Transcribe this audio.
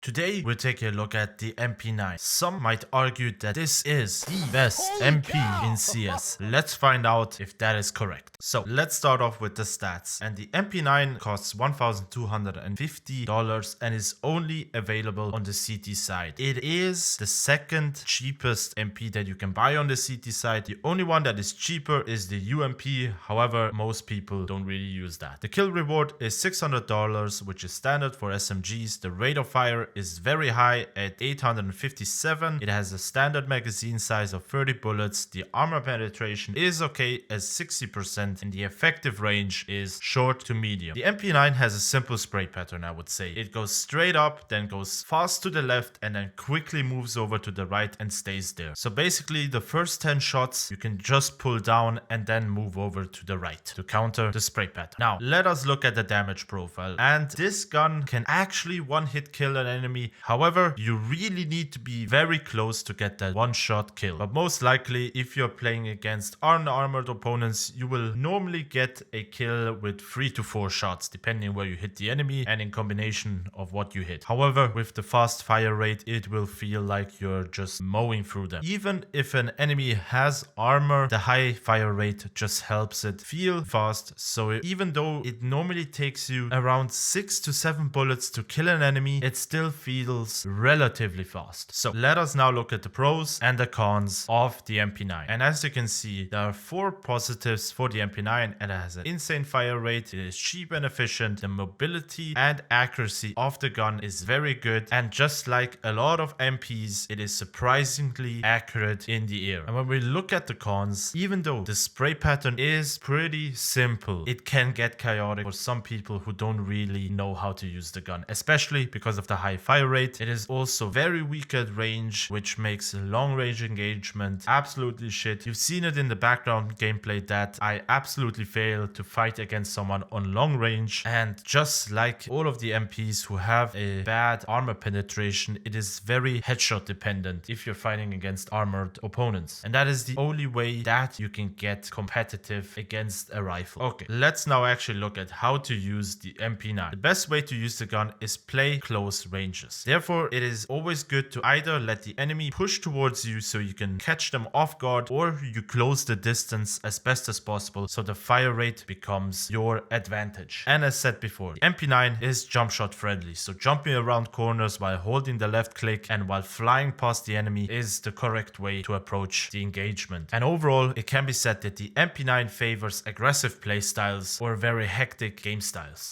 Today we're taking a look at the MP9. Some might argue that this is the best MP in CS. Let's find out if that is correct. So let's start off with the stats. And the MP9 costs $1,250 and is only available on the CT side. It is the second cheapest MP that you can buy on the CT side. The only one that is cheaper is the UMP. However, most people don't really use that. The kill reward is $600, which is standard for SMGs. The rate of fire is very high at 857. It has a standard magazine size of 30 bullets. The armor penetration is okay at 60% and the effective range is short to medium. The MP9 has a simple spray pattern, I would say. It goes straight up, then goes fast to the left and then quickly moves over to the right and stays there. So basically the first 10 shots you can just pull down and then move over to the right to counter the spray pattern. Now let us look at the damage profile, and this gun can actually one-hit kill an enemy. However, you really need to be very close to get that one-shot kill. But most likely, if you're playing against unarmored opponents, you will normally get a kill with 3 to 4 shots, depending where you hit the enemy and in combination of what you hit. However, with the fast fire rate, it will feel like you're just mowing through them. Even if an enemy has armor, the high fire rate just helps it feel fast. So even though it normally takes you around 6 to 7 bullets to kill an enemy, it still feels relatively fast. So let us now look at the pros and the cons of the MP9. And as you can see, there are 4 positives for the MP9, and it has an insane fire rate. It is cheap and efficient. The mobility and accuracy of the gun is very good, and just like a lot of MPs, it is surprisingly accurate in the air. And when we look at the cons, even though the spray pattern is pretty simple, it can get chaotic for some people who don't really know how to use the gun, especially because of the high fire rate. It is also very weak at range, which makes long range engagement absolutely shit. You've seen it in the background gameplay that I absolutely fail to fight against someone on long range, and just like all of the MPs who have a bad armor penetration, it is very headshot dependent if you're fighting against armored opponents, and that is the only way that you can get competitive against a rifle. Okay, let's now actually look at how to use the MP9. The best way to use the gun is play close ranges. Therefore, it is always good to either let the enemy push towards you so you can catch them off guard, or you close the distance as best as possible so the fire rate becomes your advantage. And as said before, the MP9 is jump shot friendly, so jumping around corners while holding the left click and while flying past the enemy is the correct way to approach the engagement. And overall, it can be said that the MP9 favors aggressive play styles or very hectic game styles.